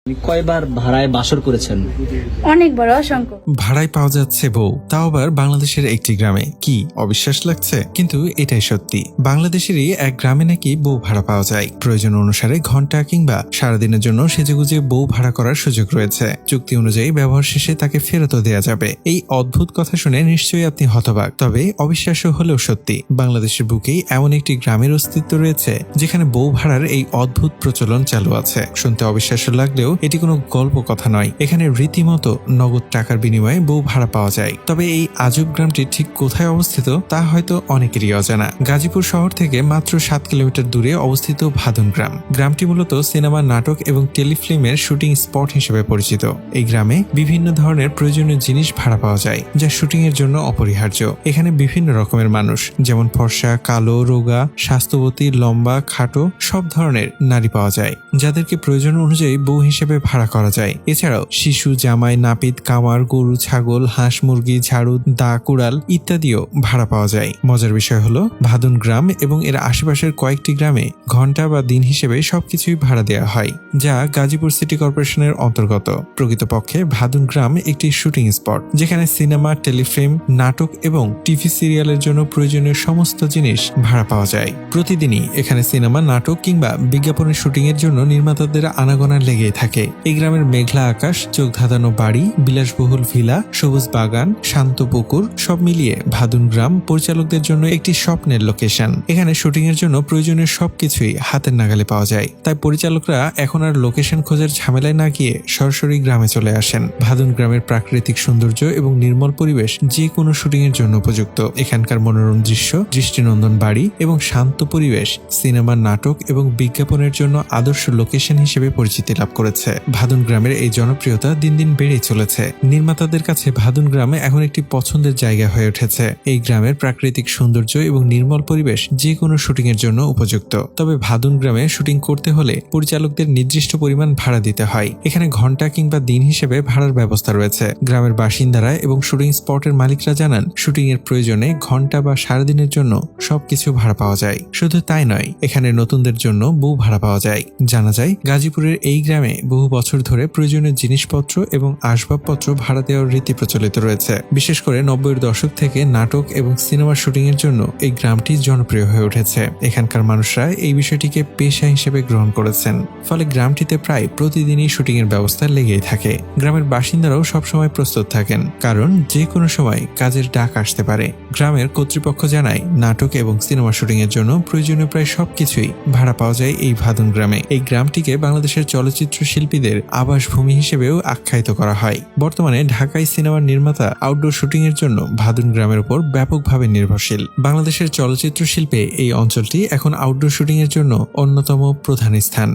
কয়বার ভাড়ায় বাসর করেছেন? অনেক বড়, অসংখ্য। ভাড়ায় পাওয়া যাচ্ছে বউ, তাও আবার বাংলাদেশের একটি গ্রামে। কি অবিশ্বাস লাগছে, কিন্তু এটাই সত্যি। বাংলাদেশেরই এক গ্রামে নাকি বউ ভাড়া পাওয়া যায়। প্রয়োজন অনুসারে ঘন্টা কিংবা সারাদিনের জন্য সেজেগুজে বউ ভাড়া করার সুযোগ রয়েছে। চুক্তি অনুযায়ী ব্যবহার শেষে তাকে ফেরতও দেওয়া যাবে। এই অদ্ভুত কথা শুনে নিশ্চয়ই আপনি হতবাক, তবে অবিশ্বাস্য হলেও সত্যি। বাংলাদেশের বুকেই এমন একটি গ্রামের অস্তিত্ব রয়েছে যেখানে বউ ভাড়ার এই অদ্ভুত প্রচলন চালু আছে। শুনতে অবিশ্বাস্য লাগলেও এটি কোনো গল্প কথা নয়। এখানে রীতিমতো নগদ টাকার বিনিময়ে বউ ভাড়া পাওয়া যায়। তবে এই আজব গ্রামটি ঠিক কোথায় অবস্থিত তা হয়তো অনেকেরই অজানা। গাজীপুর শহর থেকে মাত্র 7 কিলোমিটার দূরে অবস্থিত ভাদুন গ্রাম। গ্রামটি মূলত সিনেমা, নাটক এবং টেলিফিল্মের শুটিং স্পট হিসেবে পরিচিত। এই গ্রামে বিভিন্ন ধরনের প্রয়োজনীয় জিনিস ভাড়া পাওয়া যায়, যা শুটিং এর জন্য অপরিহার্য। এখানে বিভিন্ন রকমের মানুষ, যেমন ফর্সা, কালো, রোগা, স্বাস্থ্যবতী, লম্বা, খাটো সব ধরনের নারী পাওয়া যায়, যাদেরকে প্রয়োজন অনুযায়ী বউ হিসেবে ভাড়া করা যায়। এছাড়াও শিশু, জামাই, নাপিত, কামার, গরু, ছাগল, হাঁস, মুরগি, ঝাড়ু, দা, কুড়াল ইত্যাদিও ভাড়া পাওয়া যায়। মজার বিষয় হলো ভাদুন গ্রাম এবং এর আশেপাশের কয়েকটি গ্রামে ঘন্টা বা দিন হিসেবে সবকিছুই ভাড়া দেওয়া হয়, যা গাজীপুর সিটি কর্পোরেশনের অন্তর্গত। প্রকৃতপক্ষে ভাদুন গ্রাম একটি শুটিং স্পট, যেখানে সিনেমা, টেলিফিল্ম, নাটক এবং টিভি সিরিয়ালের জন্য প্রয়োজনীয় সমস্ত জিনিস ভাড়া পাওয়া যায়। প্রতিদিনই এখানে সিনেমা, নাটক কিংবা বিজ্ঞাপনের শুটিং এর জন্য নির্মাতাদের আনাগোনা লেগেই থাকে। এই গ্রামের মেঘলা আকাশ, চোখ ধাঁধানো বাড়ি, বিলাসবহুল ভিলা, সবুজ বাগান, শান্ত পুকুর সব মিলিয়ে ভাদুন গ্রাম পরিচালকদের জন্য একটি স্বপ্নের লোকেশন। এখানে শুটিং এর জন্য প্রয়োজনীয় সবকিছুই হাতের নাগালে পাওয়া যায়। তাই পরিচালকরা এখন আর লোকেশন খোঁজার ঝামেলায় না গিয়ে সরাসরি গ্রামে চলে আসেন। ভাদুন গ্রামের প্রাকৃতিক সৌন্দর্য এবং নির্মল পরিবেশ যে কোনো শুটিং এর জন্য উপযুক্ত। এখানকার মনোরম দৃশ্য, দৃষ্টিনন্দন বাড়ি এবং শান্ত পরিবেশ সিনেমা, নাটক এবং বিজ্ঞাপনের জন্য আদর্শ লোকেশন হিসেবে পরিচিতি লাভ করেছে। ভাদুন গ্রামের এই জনপ্রিয়তা দিন দিন বেড়েই চলেছে। নির্মাতাদের কাছে ভাদুন গ্রামে এখন একটি পছন্দের জায়গা হয়ে উঠেছে। এই গ্রামের প্রাকৃতিক সৌন্দর্য এবং নির্মল পরিবেশ যে কোনো শুটিং এর জন্য উপযুক্ত। তবে ভাদুন গ্রামে শুটিং করতে হলে পরিচালকদের নির্দিষ্ট পরিমাণ ভাড়া দিতে হয়। এখানে ঘন্টা কিংবা দিন হিসেবে ভাড়ার ব্যবস্থা রয়েছে। গ্রামের বাসিন্দারা এবং শুটিং স্পটের মালিকরা জানান, শুটিং এর প্রয়োজনে ঘন্টা বা সারাদিনের জন্য সবকিছু ভাড়া পাওয়া যায়। শুধু তাই নয়, এখানে নতুনদের জন্য বউ ভাড়া পাওয়া যায়। জানা যায়, গাজীপুরের এই গ্রামে বহু বছর ধরে প্রয়োজনীয় জিনিসপত্র এবং আসবাবপত্র ভাড়া দেওয়ার রীতি প্রচলিত রয়েছে। বিশেষ করে 90-এর দশক থেকে নাটক এবং সিনেমার শুটিং এর জন্য এই গ্রামটি জনপ্রিয় হয়ে উঠেছে। এখানকার মানুষরা এই বিষয়টিকে পেশা হিসেবে গ্রহণ করেছেন। ফলে গ্রামটিতে প্রায় প্রতিদিনই শুটিং এর ব্যবস্থা লেগেই থাকে। গ্রামের বাসিন্দারাও সবসময় প্রস্তুত থাকেন, কারণ যে কোনো সময় কাজের ডাক আসতে পারে। গ্রামের কর্তৃপক্ষ জানায়, নাটক এবং সিনেমা শুটিং এর জন্য প্রয়োজনীয় প্রায় সবকিছুই ভাড়া পাওয়া যায় এই ভাদুন গ্রামে। এই গ্রামটিকে বাংলাদেশের চলচ্চিত্র শিল্পীদের আবাসভূমি হিসেবেও আখ্যায়িত করা হয়। বর্তমানে ঢাকায় সিনেমার নির্মাতা আউটডোর শুটিং এর জন্য ভাদুন গ্রামের উপর ব্যাপকভাবে নির্ভরশীল। বাংলাদেশের চলচ্চিত্র শিল্পে এই অঞ্চলটি এখন আউটডোর শুটিং এর জন্য অন্যতম প্রধান স্থান।